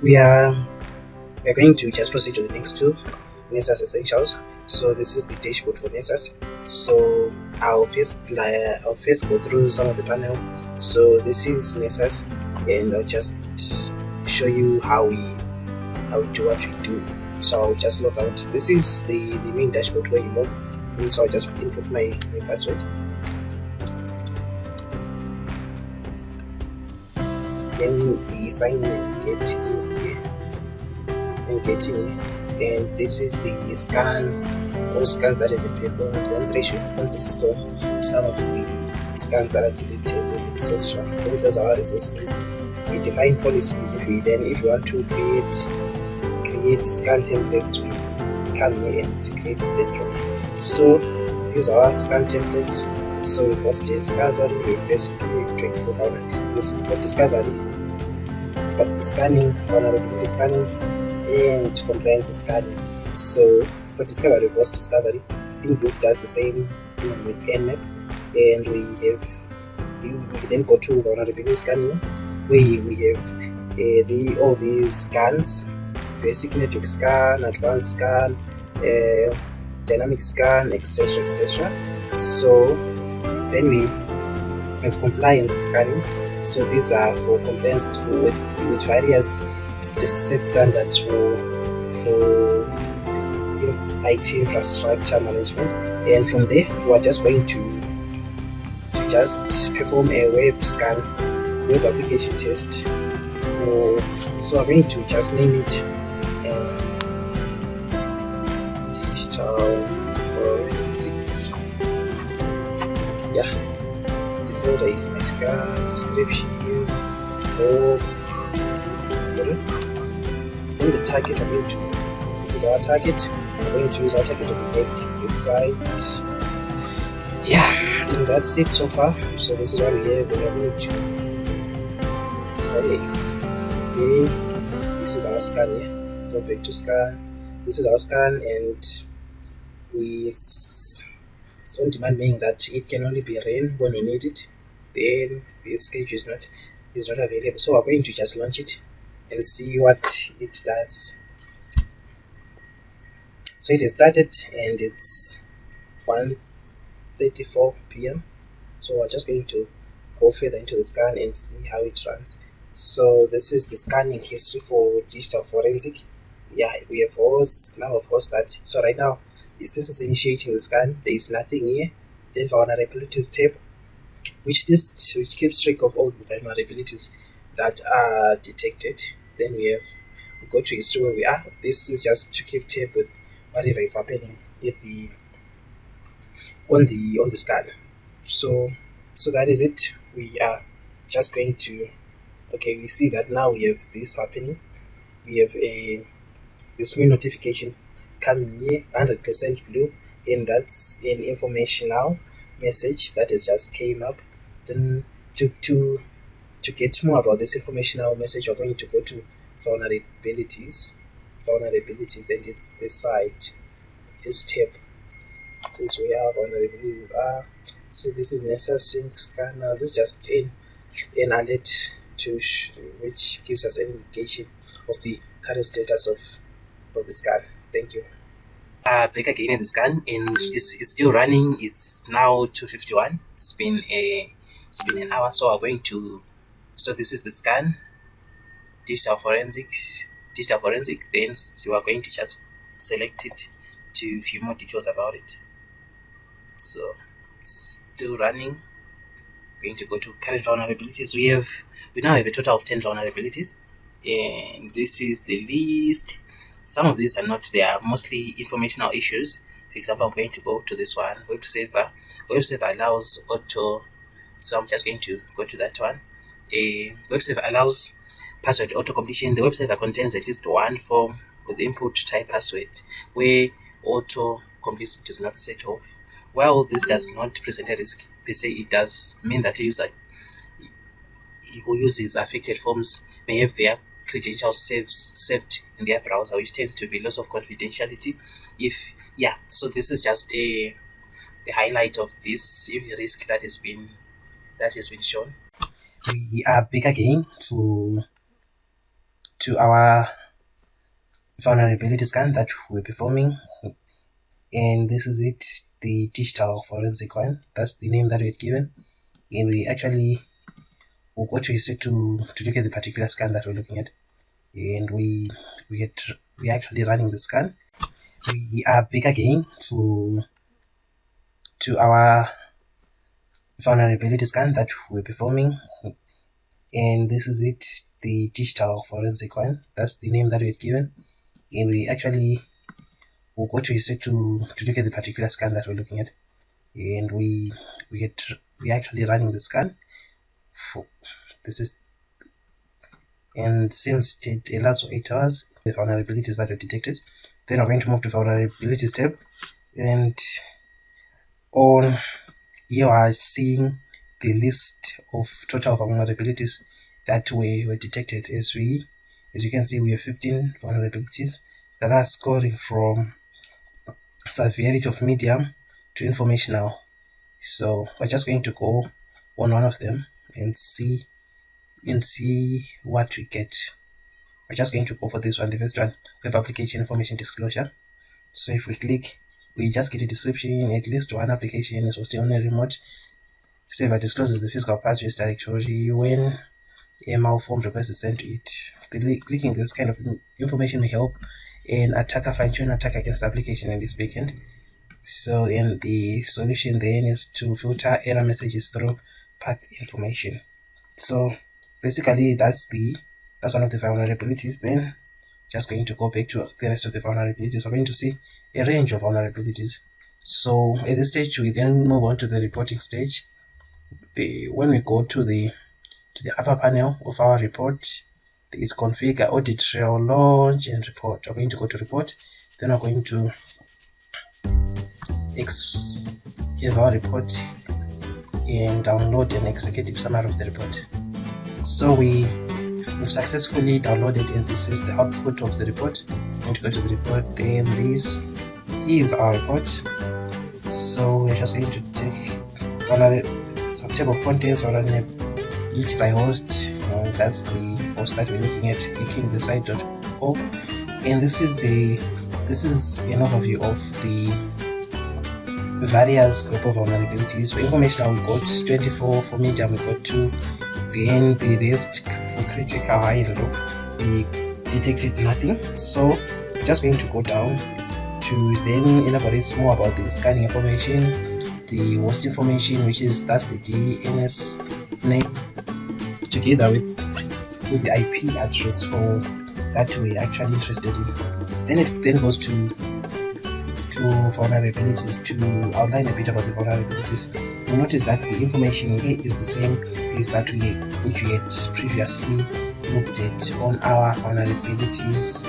we're going to just proceed to the next two, Nessus Essentials. So this is the dashboard for Nessus. So I'll first go through some of the panel. So this is Nessus, and I'll just show you how we do what we do. So I'll just log out. This is the main dashboard where you log in. So I'll just input my password. Then we sign in and get in here. And this is the scan, all scans that have been performed. Then threshold consists of some of the scans that are deleted, etc. Then those are our resources. We define policies. If you want to create scan templates, we come here and create them from here. So these are our scan templates. So for discovery, we've basically 24 for discovery, for scanning, vulnerability scanning, and compliance scanning. So for discovery, first discovery, I think this does the same thing with Nmap, and we then go to vulnerability scanning, where we have all these scans: basic network scan, advanced scan, dynamic scan, etc. So then we have compliance scanning. So these are for compliance with various set standards for IT infrastructure management. And from there, we are just going to just perform a web scan, web application test. So I'm going to just name it digital forensics. Yeah, the folder is my scan description. Then the target, this is our target. I'm going to use our target to make this site. Yeah, and that's it so far. So this is what we have, and I'm going to save. Then this is our scan here. Go back to scan. This is our scan, and it's on demand, meaning that it can only be ran when we need it. Then the schedule is not available. So we're going to just launch it and see what it does. So it has started, and it's 1:34 p.m. So we're just going to go further into the scan and see how it runs. So this is the scanning history for digital forensic. Yeah, we have number of hosts that. So right now, since it's initiating the scan, there is nothing here. Then vulnerabilities tab, which keeps track of all the vulnerabilities that are detected. Then we go to history where we are. This is just to keep tab with whatever is happening on the scan. So that is it. We are just going to we see that now we have this happening. We have this new notification coming here, 100% blue, and that's an informational message that has just came up. Then to get more about this informational message, we're going to go to vulnerabilities, and it's the site, this tab. This is where our vulnerabilities are. So this is Nessus scan. Now this is just an alert which gives us an indication of the current status of the scan. Thank you. Back again in the scan, and it's still running. It's now 2:51. It's been an hour. So we're going to. So this is the scan, digital forensic. Then you are going to just select it to a few more details about it. So still running. Going to go to current vulnerabilities. We now have a total of 10 vulnerabilities, and this is the list. Some of these are not. They are mostly informational issues. For example, I'm going to go to this one, web saver. Web saver allows auto. So I'm just going to go to that one. Web saver allows password auto completion. The web saver contains at least one form with input type password where auto completion is not set off. While this does not present a risk per se, it does mean that a user who uses affected forms may have their credentials saved in their browser, which tends to be loss of confidentiality. So this is just a highlight of this risk that has been shown. We are back again to our vulnerability scan that we're performing, and this is it, the digital forensic one. That's the name that we're given, and we actually will go to reset to look at the particular scan that we're looking at, and we're actually running the scan. We are back again to our vulnerability scan that we're performing, and this is it, the digital forensic one. That's the name that we're given, and we actually will go to reset to look at the particular scan that we're looking at, and we're actually running the scan. And since it lasts for 8 hours, the vulnerabilities that were detected. Then we're going to move to vulnerabilities tab, and on here we are seeing the list of total vulnerabilities that were detected. As you can see, we have 15 vulnerabilities that are scoring from severity of medium to informational. So we're just going to go on one of them and see what we get. We're just going to go for this one, the first one, web application information disclosure. So if we click, we just get a description. At least one application is hosted on a remote server, discloses the physical address directory when a malformed request is sent to it. Clicking this kind of information may help an attacker fine-tune attack against the application in this backend. So, and the solution then is to filter error messages through path information. So basically that's one of the vulnerabilities. Then just going to go back to the rest of the vulnerabilities. We're going to see a range of vulnerabilities. So at this stage, we then move on to the reporting stage. When we go to the upper panel of our report, there is configure, audit trail, launch, and report. We're going to go to report. Then we're going to give our report and download an executive summary of the report. So we've successfully downloaded, and this is the output of the report. I'm going to go to the report, then this is our report. So we're just going to take some table of contents or vulnerability by host. That's the host that we're looking at, hackingthesite.org, and this is an overview of the various group of vulnerabilities. For information, we got 24. For medium, we got 2. Then the rest for critical high level, we detected nothing. So just going to go down to then elaborate more about the scanning information, the host information, that's the DNS name, together with the IP address for that we're actually interested in. Then it then goes to vulnerabilities to outline a bit about the vulnerabilities. You notice that the information here is the same as that which we had previously looked at on our vulnerabilities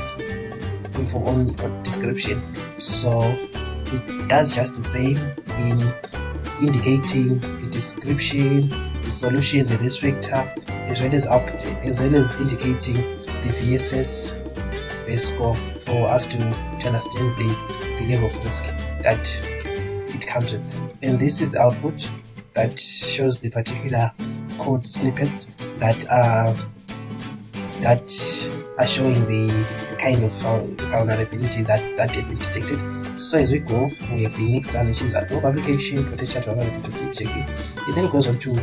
info on description. So it does just the same in indicating the description, the solution, the risk factor, as well as indicating the VSS base score for us to understand the level of risk that it comes with. And this is the output that shows the particular code snippets that are showing the kind of vulnerability that had been detected. So as we go, we have the next one, which is a web application potential vulnerability to click checking. It then goes on to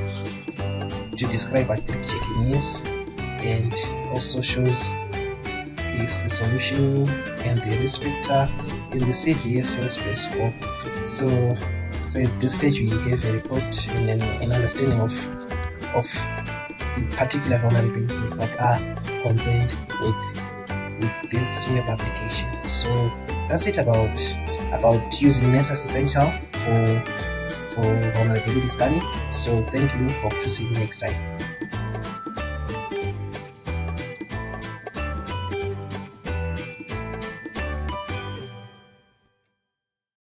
describe what click checking is, and also shows is the solution and the risk factor in the CVSS base score. So at this stage we have a report and an understanding of the particular vulnerabilities that are concerned with this web application. So that's it about using Nessus Essential for vulnerability scanning. So thank you. Hope to see you next time.